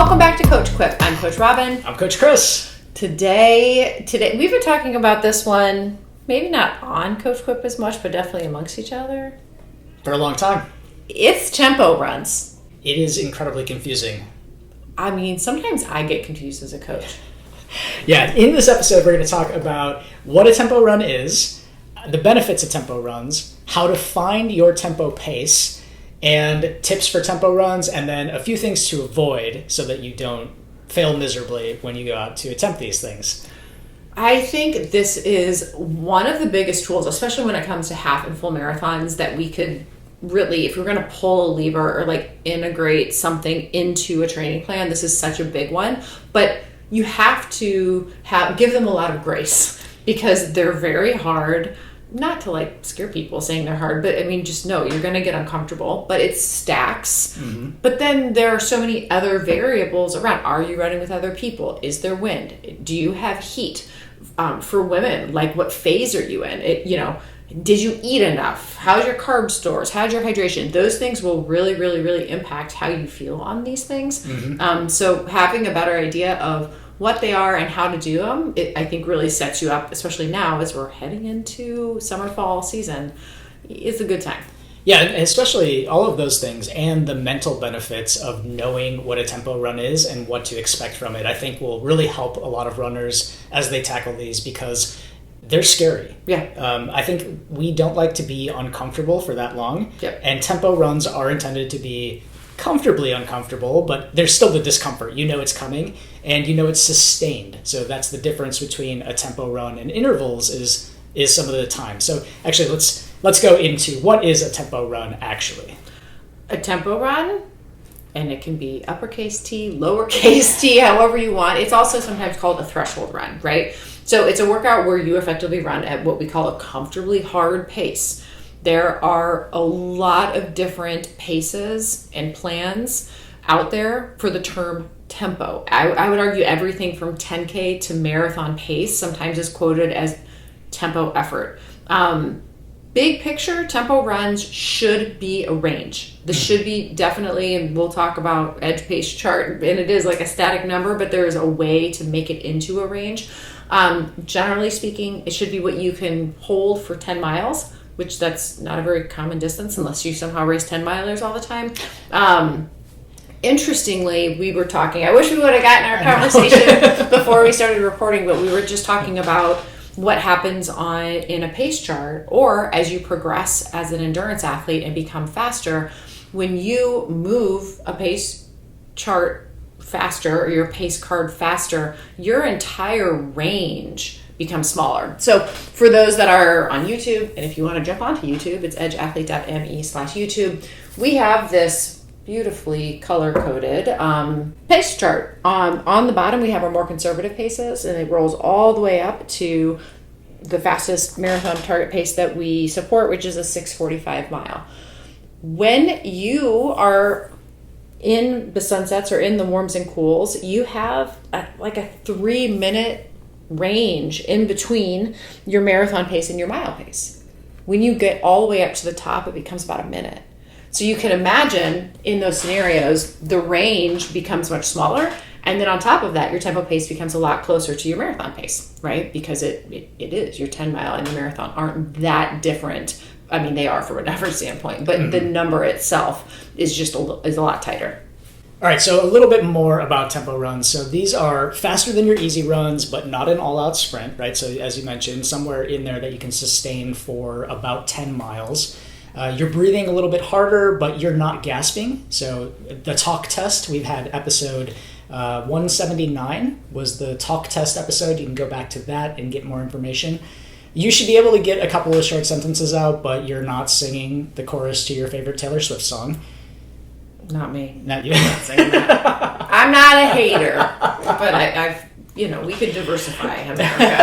Welcome back to Coach Quip. I'm Coach Robyn. I'm Coach Chris. Today we've been talking about this one, maybe not on Coach Quip as much, but definitely amongst each other. For a long time. It's tempo runs. It is incredibly confusing. I mean, sometimes I get confused as a coach. Yeah, in this episode, we're going to talk about what a tempo run is, the benefits of tempo runs, how to find your tempo pace, and tips for tempo runs, and then a few things to avoid so that you don't fail miserably when you go out to attempt these things. I think this is one of the biggest tools, especially when it comes to half and full marathons, that we could really, if we're going to pull a lever or like integrate something into a training plan, this is such a big one. But you have to give them a lot of grace because they're very hard. Not to like scare people saying they're hard, but I mean, just know you're going to get uncomfortable, but it stacks. Mm-hmm. But then there are so many other variables around. Are you running with other people? Is there wind? Do you have heat? For women, like what phase are you in? Did you eat enough? How's your carb stores? How's your hydration? Those things will really, really, really impact how you feel on these things. Mm-hmm. So having a better idea of what they are and how to do them, I think really sets you up, especially now as we're heading into summer, fall season. It's a good time. Yeah, especially all of those things and the mental benefits of knowing what a tempo run is and what to expect from it, I think will really help a lot of runners as they tackle these because they're scary. Yeah. I think we don't like to be uncomfortable for that long. Yep. And tempo runs are intended to be comfortably uncomfortable, but there's still the discomfort. You know it's coming and you know it's sustained. So that's the difference between a tempo run and intervals is some of the time. So actually let's go into what is a tempo run actually. A tempo run, and it can be uppercase T, lowercase t, however you want. It's also sometimes called a threshold run, right? So it's a workout where you effectively run at what we call a comfortably hard pace. There are a lot of different paces and plans out there for the term tempo. I would argue everything from 10K to marathon pace sometimes is quoted as tempo effort. Big picture, tempo runs should be a range. This should be definitely, and we'll talk about edge pace chart, and it is like a static number, but there is a way to make it into a range. Generally speaking, it should be what you can hold for 10 miles, which that's not a very common distance unless you somehow race 10 milers all the time. Interestingly, we were talking, I wish we would have gotten our conversation before we started recording, but we were just talking about what happens in a pace chart, or as you progress as an endurance athlete and become faster, when you move a pace chart faster or your pace card faster, your entire range becomes smaller. So for those that are on YouTube, and if you want to jump onto YouTube, it's edgeathlete.me/YouTube. We have this beautifully color-coded pace chart. On the bottom, we have our more conservative paces, and it rolls all the way up to the fastest marathon target pace that we support, which is a 6:45 mile. When you are in the sunsets or in the warms and cools, you have a 3-minute range in between your marathon pace and your mile pace. When you get all the way up to the top, it becomes about a minute. So you can imagine in those scenarios, the range becomes much smaller. And then on top of that, your tempo pace becomes a lot closer to your marathon pace, right? Because it is. Your 10 mile and your marathon aren't that different. I mean, they are from an effort standpoint, but the number itself is just a lot tighter. All right, so a little bit more about tempo runs. So these are faster than your easy runs, but not an all-out sprint, right? So as you mentioned, somewhere in there that you can sustain for about 10 miles. You're breathing a little bit harder, but you're not gasping. So the talk test, we've had episode 179 was the talk test episode. You can go back to that and get more information. You should be able to get a couple of short sentences out, but you're not singing the chorus to your favorite Taylor Swift song. Not me. Not you. I'm not saying that. I'm not a hater, but I've we could diversify America.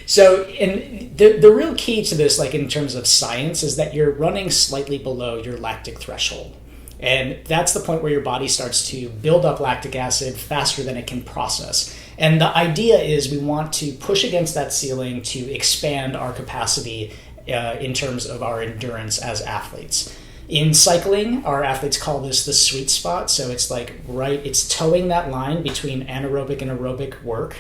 So, and the real key to this, like in terms of science, is that you're running slightly below your lactic threshold. And that's the point where your body starts to build up lactic acid faster than it can process. And the idea is we want to push against that ceiling to expand our capacity in terms of our endurance as athletes. In cycling, our athletes call this the sweet spot. So it's like it's towing that line between anaerobic and aerobic work.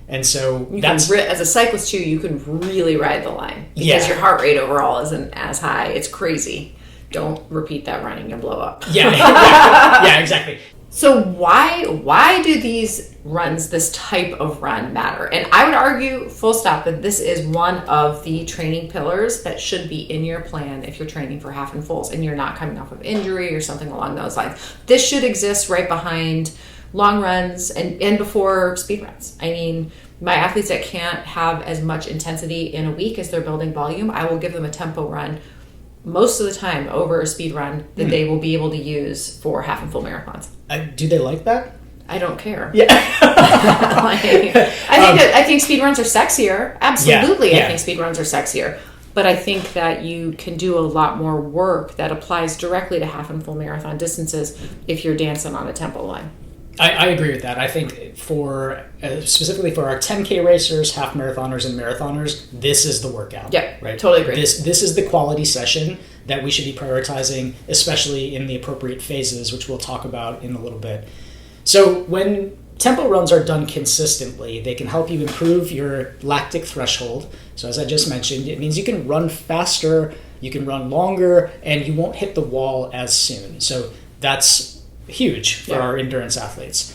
And so as a cyclist too, you can really ride the line because your heart rate overall isn't as high. It's crazy. Don't repeat that running, you'll blow up. Yeah, exactly. Yeah, exactly. So why do these runs, this type of run, matter? And I would argue, full stop, that this is one of the training pillars that should be in your plan if you're training for half and fulls and you're not coming off of injury or something along those lines. This should exist right behind long runs and before speed runs. I mean, my athletes that can't have as much intensity in a week as they're building volume, I will give them a tempo run most of the time over a speed run that they will be able to use for half and full marathons. Do they like that? I don't care. Yeah. I think speed runs are sexier. Absolutely, Yeah. I think speed runs are sexier. But I think that you can do a lot more work that applies directly to half and full marathon distances if you're dancing on a tempo line. I agree with that. I think for specifically for our 10K racers, half marathoners, and marathoners, this is the workout. Yeah, right. Totally agree. This is the quality session that we should be prioritizing, especially in the appropriate phases, which we'll talk about in a little bit. So when tempo runs are done consistently, they can help you improve your lactic threshold. So as I just mentioned, it means you can run faster, you can run longer, and you won't hit the wall as soon. So that's huge for our endurance athletes.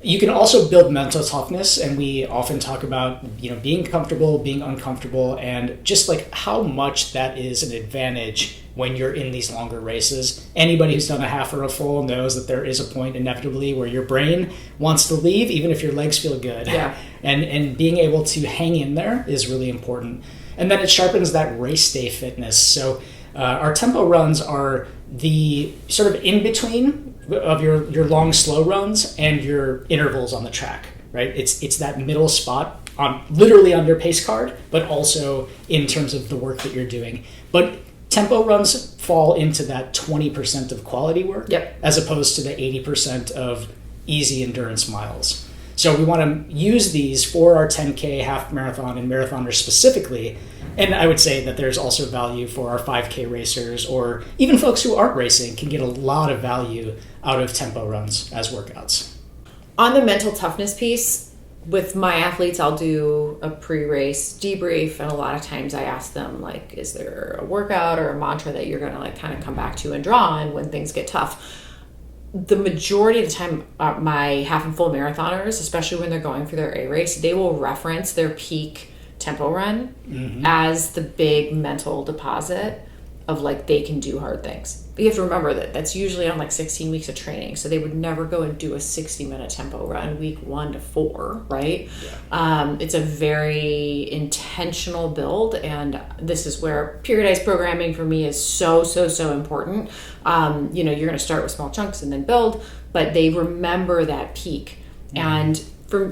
You can also build mental toughness, and we often talk about being comfortable, being uncomfortable, and just like how much that is an advantage when you're in these longer races. Anybody who's done a half or a full knows that there is a point inevitably where your brain wants to leave, even if your legs feel good. Yeah. And being able to hang in there is really important. And then it sharpens that race day fitness. So our tempo runs are the sort of in between of your long slow runs and your intervals on the track, right? It's that middle spot literally on your pace card, but also in terms of the work that you're doing. But tempo runs fall into that 20% of quality work, as opposed to the 80% of easy endurance miles. So we want to use these for our 10K, half marathon, and marathoners specifically. And I would say that there's also value for our 5K racers, or even folks who aren't racing can get a lot of value out of tempo runs as workouts. On the mental toughness piece, with my athletes, I'll do a pre-race debrief, and a lot of times I ask them, like, is there a workout or a mantra that you're going to like kind of come back to and draw on when things get tough? The majority of the time, my half and full marathoners, especially when they're going for their A race, they will reference their peak tempo run as the big mental deposit of like they can do hard things. But you have to remember that that's usually on like 16 weeks of training, so they would never go and do a 60-minute tempo run week 1 to 4, right? It's a very intentional build, and this is where periodized programming for me is so important. You're going to start with small chunks and then build, but they remember that peak, and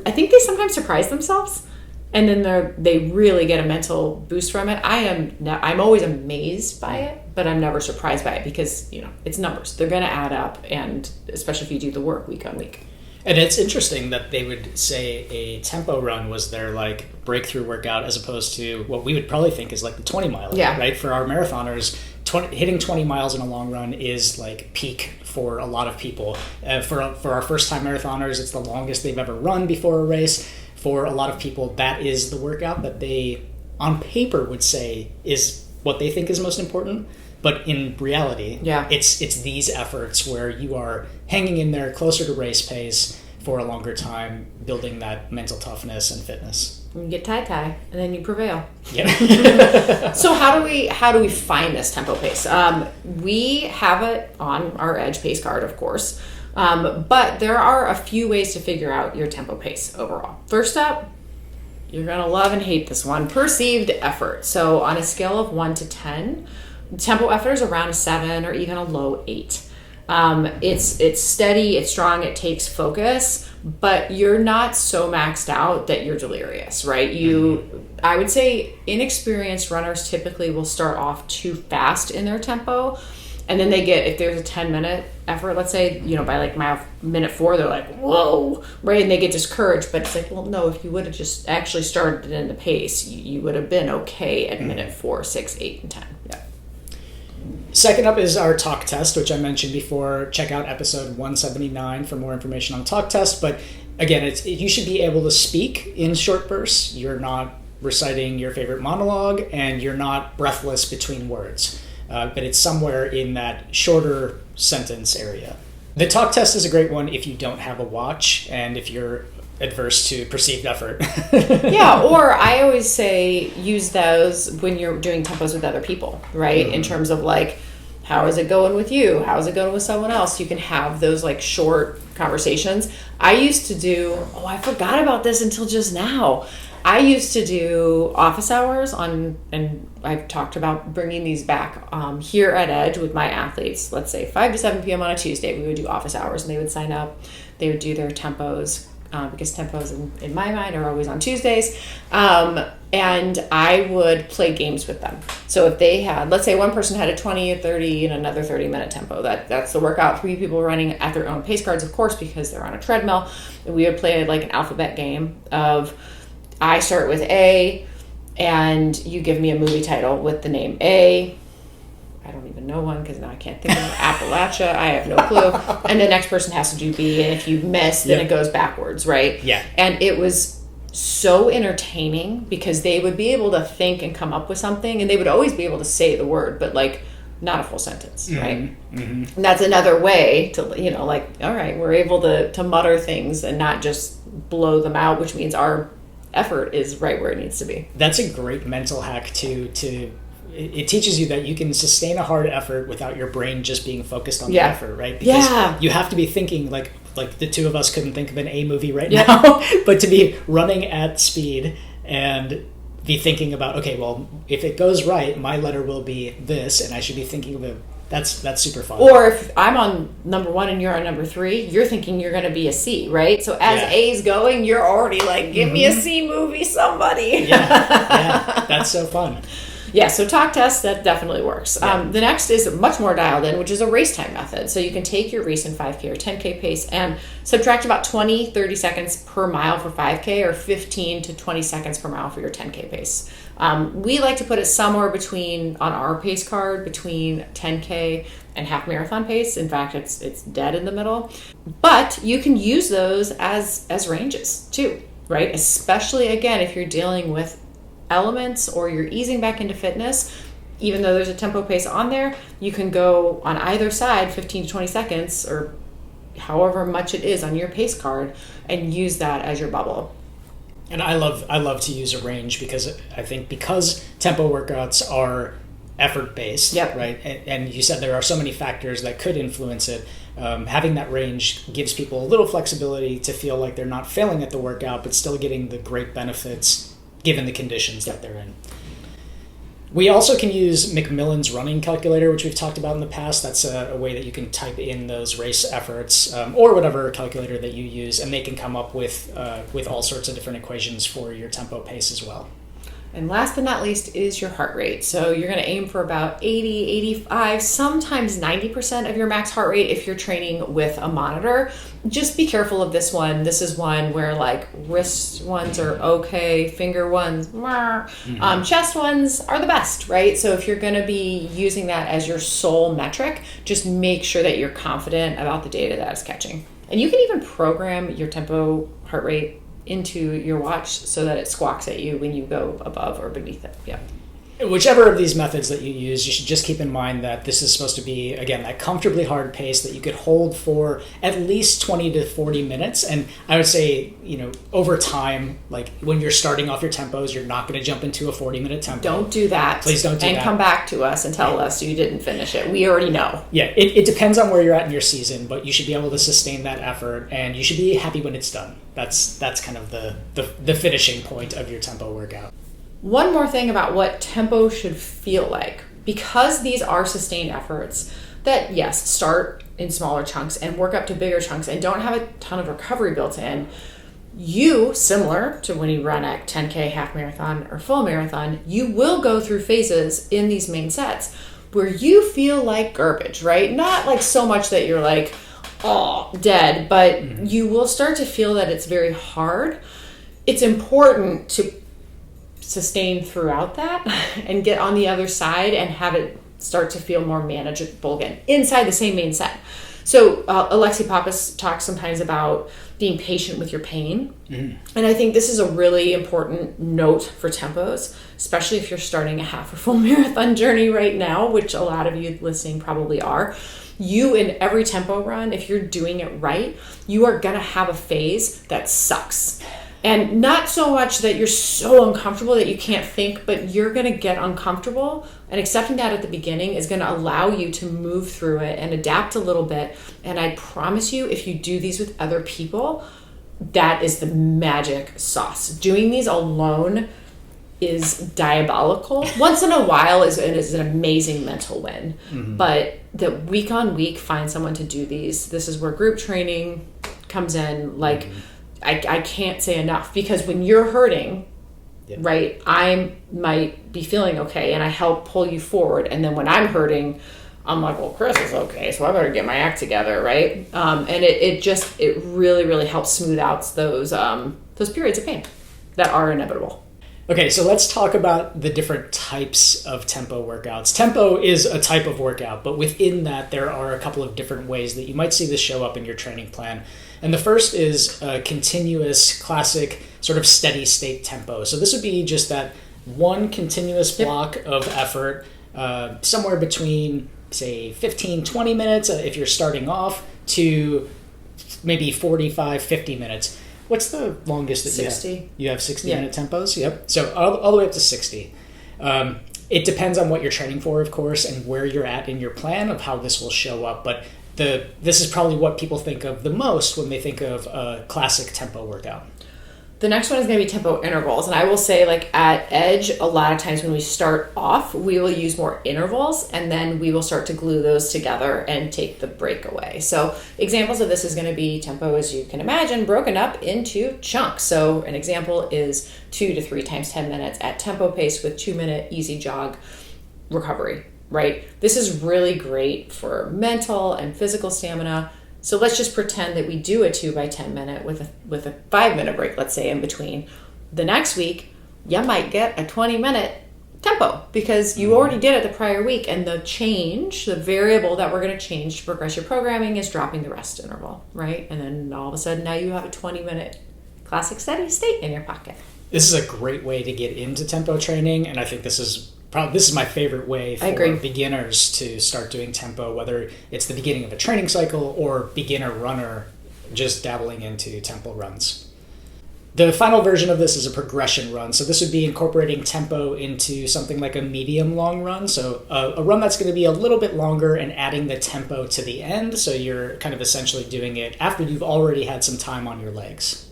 I think they sometimes surprise themselves. And then they really get a mental boost from it. I'm always amazed by it, but I'm never surprised by it because, it's numbers. They're going to add up, and especially if you do the work week on week. And it's interesting that they would say a tempo run was their like breakthrough workout as opposed to what we would probably think is like the 20 mile, right? For our marathoners, hitting 20 miles in a long run is like peak for a lot of people. For our first time marathoners, it's the longest they've ever run before a race. For a lot of people, that is the workout that they, on paper, would say is what they think is most important. But in reality, it's these efforts where you are hanging in there closer to race pace for a longer time, building that mental toughness and fitness. You get tie-tie, and then you prevail. Yeah. So how do we find this tempo pace? We have it on our Edge pace card, of course. But there are a few ways to figure out your tempo pace overall. First up, you're going to love and hate this one, perceived effort. So on a scale of 1 to 10, tempo effort is around a 7 or even a low 8. It's steady, it's strong, it takes focus, but you're not so maxed out that you're delirious, right? I would say inexperienced runners typically will start off too fast in their tempo. And then they get, if there's a 10-minute effort, let's say, by like minute 4, they're like, whoa, right? And they get discouraged. But it's like, well, no, if you would have just actually started in the pace, you would have been okay at minute 4, 6, 8, and 10. Yeah. Second up is our talk test, which I mentioned before. Check out episode 179 for more information on talk test. But again, you should be able to speak in short bursts. You're not reciting your favorite monologue, and you're not breathless between words. But it's somewhere in that shorter sentence area. The talk test is a great one if you don't have a watch and if you're adverse to perceived effort. Yeah, or I always say use those when you're doing tempos with other people, right? In terms of like, how is it going with you? How is it going with someone else? You can have those like short conversations. I used to do, I forgot about this until just now. I used to do office hours and I've talked about bringing these back here at Edge with my athletes. Let's say 5 to 7 p.m. on a Tuesday, we would do office hours and they would sign up. They would do their tempos. Because tempos in my mind are always on Tuesdays. And I would play games with them. So if they had, let's say one person had a 20, a 30, and another 30-minute tempo. That's the workout. 3 people running at their own pace cards, of course, because they're on a treadmill. And we would play like an alphabet game of I start with A, and you give me a movie title with the name A. I don't even know one because now I can't think of it. Appalachia. I have no clue. And the next person has to do B, and if you miss, then it goes backwards, right? Yeah. And it was so entertaining because they would be able to think and come up with something, and they would always be able to say the word, but like not a full sentence, right? Mm-hmm. And that's another way to, like, all right, we're able to mutter things and not just blow them out, which means our effort is right where it needs to be. That's a great mental hack to it teaches you that you can sustain a hard effort without your brain just being focused on the effort, right? Because you have to be thinking like the two of us couldn't think of an A movie right now, but to be running at speed and be thinking about, okay, well, if it goes right, my letter will be this, and I should be thinking of it. That's super fun. Or if I'm on number 1 and you're on number 3, you're thinking you're going to be a C, right? So as A's going, you're already like, give me a C movie, somebody. Yeah, that's so fun. Yeah, so talk test, that definitely works. Yeah. The next is much more dialed in, which is a race time method. So you can take your recent 5K or 10K pace and subtract about 20, 30 seconds per mile for 5K or 15 to 20 seconds per mile for your 10K pace. We like to put it somewhere between, on our pace card, between 10K and half marathon pace. In fact, it's dead in the middle. But you can use those as ranges too, right? Especially, again, if you're dealing with elements or you're easing back into fitness. Even though there's a tempo pace on there, you can go on either side 15 to 20 seconds or however much it is on your pace card and use that as your bubble. And I love to use a range because I think because tempo workouts are effort based, right? And you said there are so many factors that could influence it. Having that range gives people a little flexibility to feel like they're not failing at the workout, but still getting the great benefits given the conditions that they're in. We also can use Macmillan's running calculator, which we've talked about in the past. That's a way that you can type in those race efforts or whatever calculator that you use, and they can come up with all sorts of different equations for your tempo pace as well. And last but not least is your heart rate. So you're going to aim for about 80, 85, sometimes 90% of your max heart rate if you're training with a monitor. Just be careful of this one. This is one where like wrist ones are okay, finger ones, chest ones are the best, right? So if you're going to be using that as your sole metric, just make sure that you're confident about the data that it's catching. And you can even program your tempo heart rate into your watch so that it squawks at you when you go above or beneath it. Yeah. Whichever of these methods that you use, you should just keep in mind that this is supposed to be, again, that comfortably hard pace that you could hold for at least 20 to 40 minutes. And I would say, over time, like when you're starting off your tempos, you're not going to jump into a 40-minute tempo. Don't do that. Please don't do that. And come back to us and tell us you didn't finish it. We already know. Yeah, it depends on where you're at in your season, but you should be able to sustain that effort, and you should be happy when it's done. That's kind of the finishing point of your tempo workout. One more thing about what tempo should feel like. Because these are sustained efforts that, yes, start in smaller chunks and work up to bigger chunks and don't have a ton of recovery built in, you, similar to when you run a 10K, half marathon, or full marathon, you will go through phases in these main sets where you feel like garbage, right? Not like so much that you're like, dead, but you will start to feel that it's very hard. It's important to sustain throughout that and get on the other side and have it start to feel more manageable again inside the same main set. So Alexi Pappas talks sometimes about being patient with your pain. And I think this is a really important note for tempos, especially if you're starting a half or full marathon journey right now, which a lot of you listening probably are. You, in every tempo run, if you're doing it right, you are going to have a phase that sucks. And not so much that you're so uncomfortable that you can't think, but you're going to get uncomfortable. And accepting that at the beginning is going to allow you to move through it and adapt a little bit. And I promise you, if you do these with other people, that is the magic sauce. Doing these alone is diabolical. Once in a while is an amazing mental win. But the week on week, find someone to do these. This is where group training comes in. Like, I can't say enough, because when you're hurting, right, I might be feeling okay and I help pull you forward. And then when I'm hurting, I'm like, well, Chris is okay, so I better get my act together, right? And it really, really helps smooth out those periods of pain that are inevitable. Okay, so let's talk about the different types of tempo workouts. Tempo is a type of workout, but within that, there are a couple of different ways that you might see this show up in your training plan. And the first is a continuous, classic, sort of steady state tempo. So this would be just that one continuous block of effort, somewhere between, say, 15, 20 minutes if you're starting off, to maybe 45, 50 minutes. What's the longest that 60. You have 60-minute tempos? Yep. So all the way up to 60. It depends on what you're training for, of course, and where you're at in your plan of how this will show up. But this is probably what people think of the most when they think of a classic tempo workout. The next one is going to be tempo intervals. And I will say, like, at Edge, a lot of times when we start off, we will use more intervals, and then we will start to glue those together and take the break away. So examples of this is going to be tempo, as you can imagine, broken up into chunks. So an example is 2 to 3 times 10 minutes at tempo pace with 2-minute easy jog recovery, right? This is really great for mental and physical stamina. So let's just pretend that we do a 2 by 10 minute with a 5-minute break, let's say, in between. The next week, you might get a 20-minute tempo because you already did it the prior week. And the variable that we're going to change to progress your programming is dropping the rest interval, right? And then all of a sudden, now you have a 20-minute classic steady state in your pocket. This is a great way to get into tempo training, and I think this is my favorite way for beginners to start doing tempo, whether it's the beginning of a training cycle or beginner runner just dabbling into tempo runs. The final version of this is a progression run. So this would be incorporating tempo into something like a medium long run. So a run that's going to be a little bit longer and adding the tempo to the end. So you're kind of essentially doing it after you've already had some time on your legs.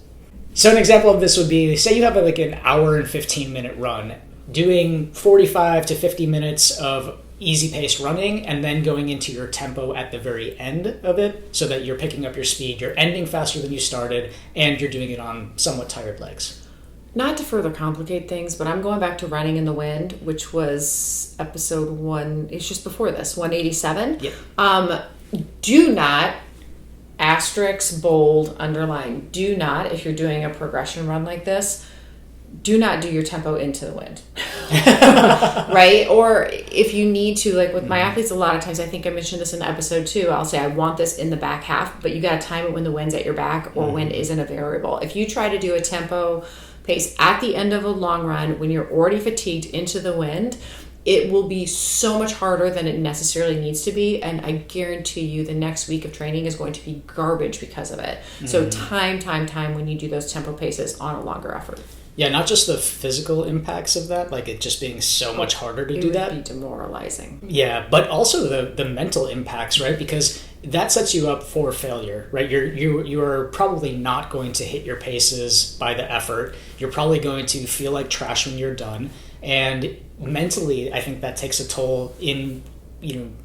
So an example of this would be, say you have like an hour and 15-minute run, doing 45 to 50 minutes of easy-paced running and then going into your tempo at the very end of it so that you're picking up your speed, you're ending faster than you started, and you're doing it on somewhat tired legs. Not to further complicate things, but I'm going back to Running in the Wind, which was episode 1, it's just before this, 187. Yep. Do not, asterisk, bold, underline, do not, if you're doing a progression run like this, do not do your tempo into the wind, right? Or if you need to, like with my athletes, a lot of times, I think I mentioned this in episode 2, I'll say I want this in the back half, but you got to time it when the wind's at your back or wind isn't a variable. If you try to do a tempo pace at the end of a long run when you're already fatigued into the wind, it will be so much harder than it necessarily needs to be. And I guarantee you the next week of training is going to be garbage because of it. So time when you do those tempo paces on a longer effort. Yeah, not just the physical impacts of that, like it just being so much harder to do that. It would be demoralizing. Yeah, but also the mental impacts, right? Because that sets you up for failure, right? You're probably not going to hit your paces by the effort. You're probably going to feel like trash when you're done. And mentally, I think that takes a toll in,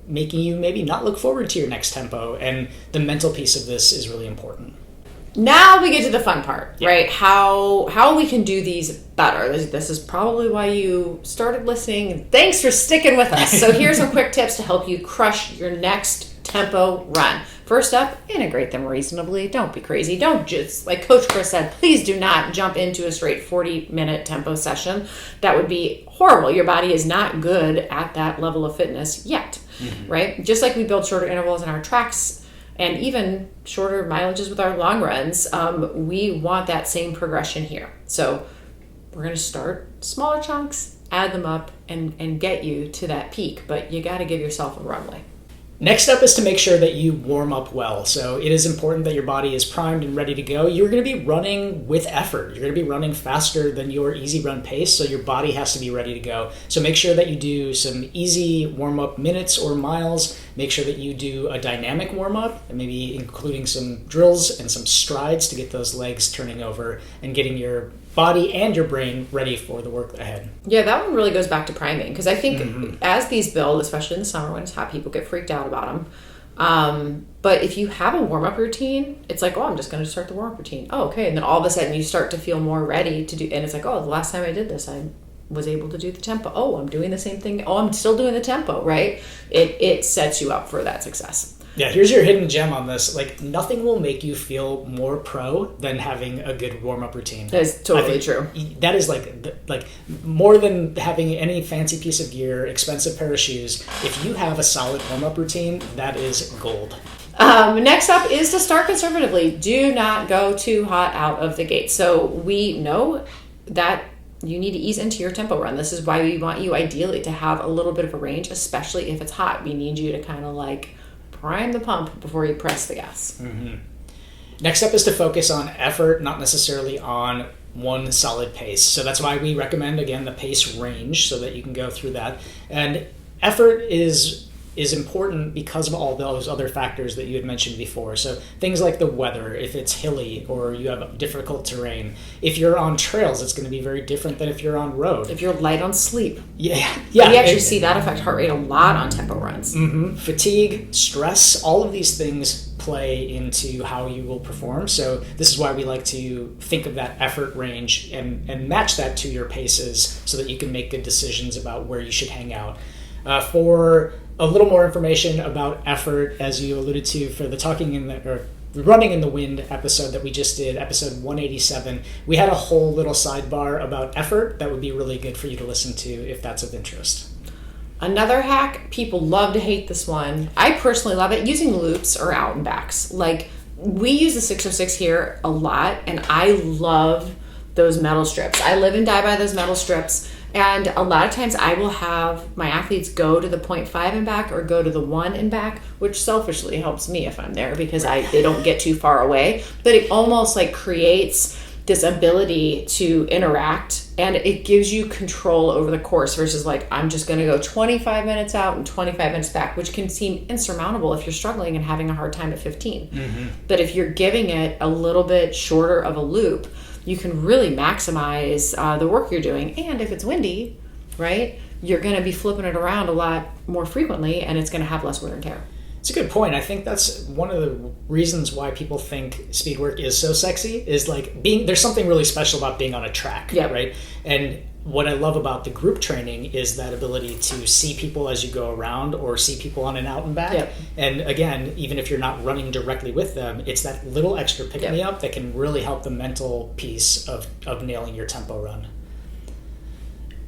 making you maybe not look forward to your next tempo. And the mental piece of this is really important. Now we get to the fun part, right? How we can do these better. This is probably why you started listening. Thanks for sticking with us. So here's some quick tips to help you crush your next tempo run. First up, integrate them reasonably. Don't be crazy. Don't just, like Coach Chris said, please do not jump into a straight 40-minute tempo session. That would be horrible. Your body is not good at that level of fitness yet, right? Just like we build shorter intervals in our tracks and even shorter mileages with our long runs, we want that same progression here. So we're going to start smaller chunks, add them up, and get you to that peak. But you got to give yourself a runway. Next up is to make sure that you warm up well. So it is important that your body is primed and ready to go. You're going to be running with effort. You're going to be running faster than your easy run pace, so your body has to be ready to go. So make sure that you do some easy warm-up minutes or miles. Make sure that you do a dynamic warm-up, and maybe including some drills and some strides to get those legs turning over and getting your body and your brain ready for the work ahead. Yeah, that one really goes back to priming, because I think as these build, especially in the summer when it's hot, people get freaked out about them. But if you have a warm-up routine, it's like, oh, I'm just going to start the warm-up routine. Oh, okay. And then all of a sudden you start to feel more ready to do, and it's like, oh, the last time I did this, I was able to do the tempo. Oh, I'm doing the same thing. Oh, I'm still doing the tempo, right? It sets you up for that success. Yeah, here's your hidden gem on this. Like, nothing will make you feel more pro than having a good warm-up routine. That is totally true. That is like more than having any fancy piece of gear, expensive pair of shoes. If you have a solid warm-up routine, that is gold. Next up is to start conservatively. Do not go too hot out of the gate. So we know that you need to ease into your tempo run. This is why we want you ideally to have a little bit of a range, especially if it's hot. We need you to kind of like prime the pump before you press the gas. Next up is to focus on effort, not necessarily on one solid pace. So that's why we recommend, again, the pace range so that you can go through that. And effort is important because of all those other factors that you had mentioned before. So things like the weather, if it's hilly or you have difficult terrain. If you're on trails, it's going to be very different than if you're on road. If you're light on sleep. Yeah. We actually see that affect heart rate a lot on tempo runs. Fatigue, stress, all of these things play into how you will perform. So this is why we like to think of that effort range and match that to your paces so that you can make good decisions about where you should hang out. For a little more information about effort, as you alluded to, for the Running in the Wind episode that we just did, episode 187, we had a whole little sidebar about effort that would be really good for you to listen to if that's of interest. Another hack, people love to hate this one. I personally love it, using loops or out and backs. Like, we use the 606 here a lot, and I love those metal strips. I live and die by those metal strips. And a lot of times I will have my athletes go to the 0.5 and back or go to the 1 and back, which selfishly helps me if I'm there because they don't get too far away. But it almost like creates this ability to interact, and it gives you control over the course versus like, I'm just going to go 25 minutes out and 25 minutes back, which can seem insurmountable if you're struggling and having a hard time at 15. But if you're giving it a little bit shorter of a loop, you can really maximize the work you're doing. And if it's windy, right, you're going to be flipping it around a lot more frequently, and it's going to have less wear and tear. It's a good point. I think that's one of the reasons why people think speed work is so sexy, is like there's something really special about being on a track, right? And what I love about the group training is that ability to see people as you go around or see people on an out and back. And again, even if you're not running directly with them, it's that little extra pick-me-up that can really help the mental piece of nailing your tempo run.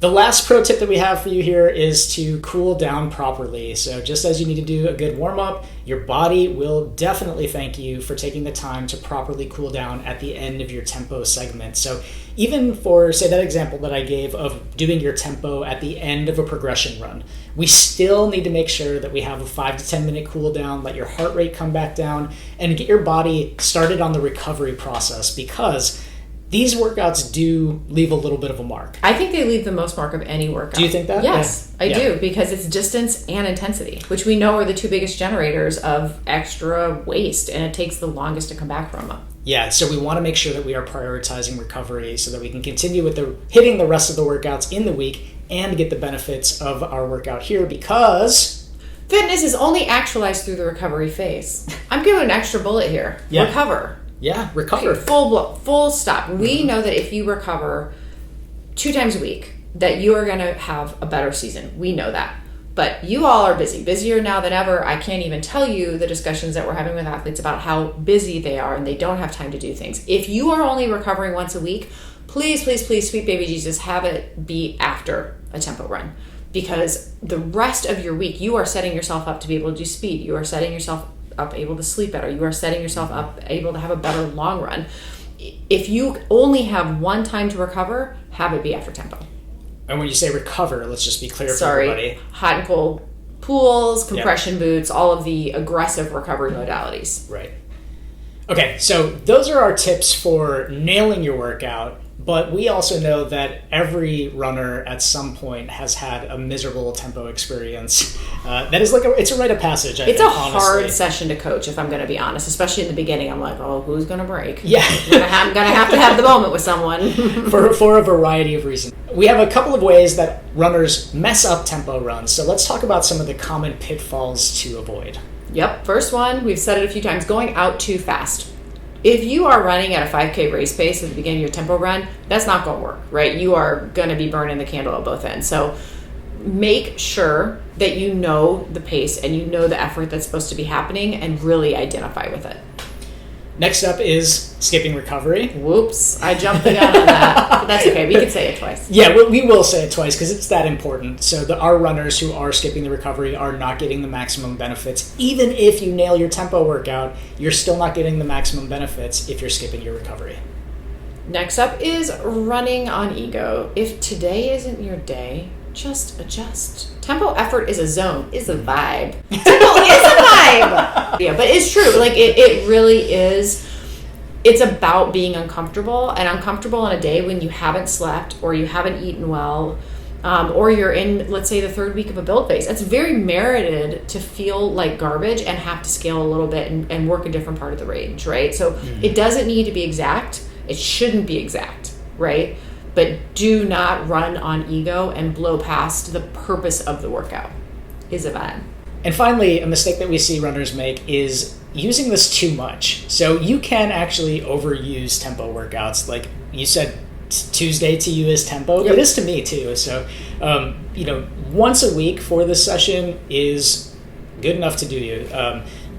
The last pro tip that we have for you here is to cool down properly. So just as you need to do a good warm-up, your body will definitely thank you for taking the time to properly cool down at the end of your tempo segment. So even for, say, that example that I gave of doing your tempo at the end of a progression run, we still need to make sure that we have a 5 to 10 minute cool down, let your heart rate come back down, and get your body started on the recovery process, because these workouts do leave a little bit of a mark. I think they leave the most mark of any workout. Do you think that? Yes, I do, because it's distance and intensity, which we know are the two biggest generators of extra waste, and it takes the longest to come back from them. Yeah, so we want to make sure that we are prioritizing recovery so that we can continue with hitting the rest of the workouts in the week and get the benefits of our workout here, because fitness is only actualized through the recovery phase. I'm giving an extra bullet here. Recover. Yeah, recover. Full stop. We know that if you recover 2 times a week, that you are going to have a better season. We know that. But you all are busy, busier now than ever. I can't even tell you the discussions that we're having with athletes about how busy they are and they don't have time to do things. If you are only recovering once a week, please, please, please, sweet baby Jesus, have it be after a tempo run. Because the rest of your week, you are setting yourself up to be able to do speed. You are setting yourself up able to sleep better. You are setting yourself up able to have a better long run. If you only have one time to recover, have it be after tempo. And when you say recover, let's just be clear for everybody. Hot and cold pools, compression boots, all of the aggressive recovery modalities. Right. Okay, so those are our tips for nailing your workout. But we also know that every runner at some point has had a miserable tempo experience. That is it's a rite of passage. It's a hard session to coach, if I'm going to be honest. Especially in the beginning, I'm like, oh, who's going to break? Yeah, I'm going to have the moment with someone for a variety of reasons. We have a couple of ways that runners mess up tempo runs. So let's talk about some of the common pitfalls to avoid. Yep. First one, we've said it a few times: going out too fast. If you are running at a 5K race pace at the beginning of your tempo run, that's not going to work, right? You are going to be burning the candle at both ends. So make sure that you know the pace and you know the effort that's supposed to be happening and really identify with it. Next up is skipping recovery. Whoops, I jumped the gun on that. But that's okay, we can say it twice. Yeah, we will say it twice because it's that important. So our runners who are skipping the recovery are not getting the maximum benefits. Even if you nail your tempo workout, you're still not getting the maximum benefits if you're skipping your recovery. Next up is running on ego. If today isn't your day, just adjust. Tempo effort is a zone, is a vibe. Tempo is a vibe. Yeah, but it's true. Like it really is. It's about being uncomfortable, and uncomfortable on a day when you haven't slept or you haven't eaten well, or you're in, let's say, the third week of a build phase. It's very merited to feel like garbage and have to scale a little bit and work a different part of the range, right? So it doesn't need to be exact. It shouldn't be exact, right? But do not run on ego and blow past the purpose of the workout. Is a vibe. And finally, a mistake that we see runners make is using this too much. So you can actually overuse tempo workouts. Like you said, Tuesday to you is tempo. Yep. It is to me too. So, once a week for this session is good enough to do you.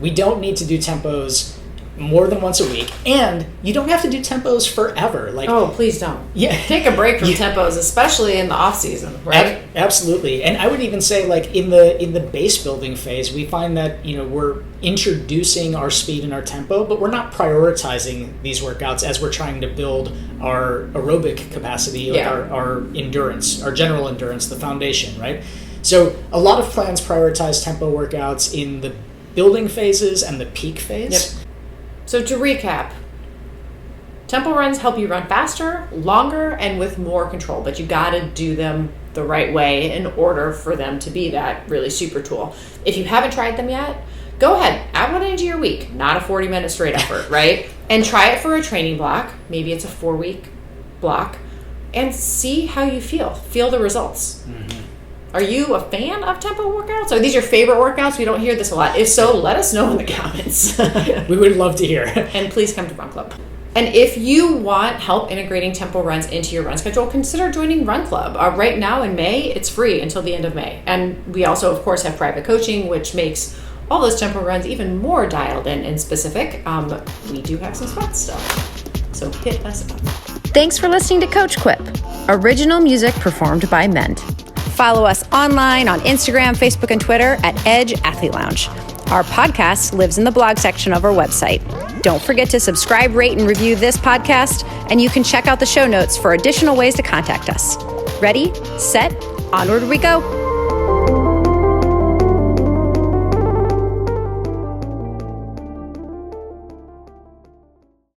We don't need to do tempos more than once a week, and you don't have to do tempos forever. Like, oh, please don't. Yeah, take a break from tempos, especially in the off season, right? Absolutely. And I would even say, like in the base building phase, we find that we're introducing our speed and our tempo, but we're not prioritizing these workouts as we're trying to build our aerobic capacity, like our endurance, our general endurance, the foundation, right? So a lot of plans prioritize tempo workouts in the building phases and the peak phase. Yep. So to recap, tempo runs help you run faster, longer, and with more control, but you got to do them the right way in order for them to be that really super tool. If you haven't tried them yet, go ahead, add one into your week, not a 40-minute straight effort, right? And try it for a training block. Maybe it's a 4-week block, and see how you feel. Feel the results. Mm-hmm. Are you a fan of tempo workouts? Are these your favorite workouts? We don't hear this a lot. If so, let us know in the comments. We would love to hear. And please come to Run Club. And if you want help integrating tempo runs into your run schedule, consider joining Run Club. Right now in May, it's free until the end of May. And we also, of course, have private coaching, which makes all those tempo runs even more dialed in and specific. We do have some spots still. So hit us up. Thanks for listening to Coach Quip. Original music performed by Ment. Follow us online on Instagram, Facebook, and Twitter at Edge Athlete Lounge. Our podcast lives in the blog section of our website. Don't forget to subscribe, rate, and review this podcast, and you can check out the show notes for additional ways to contact us. Ready, set, onward we go.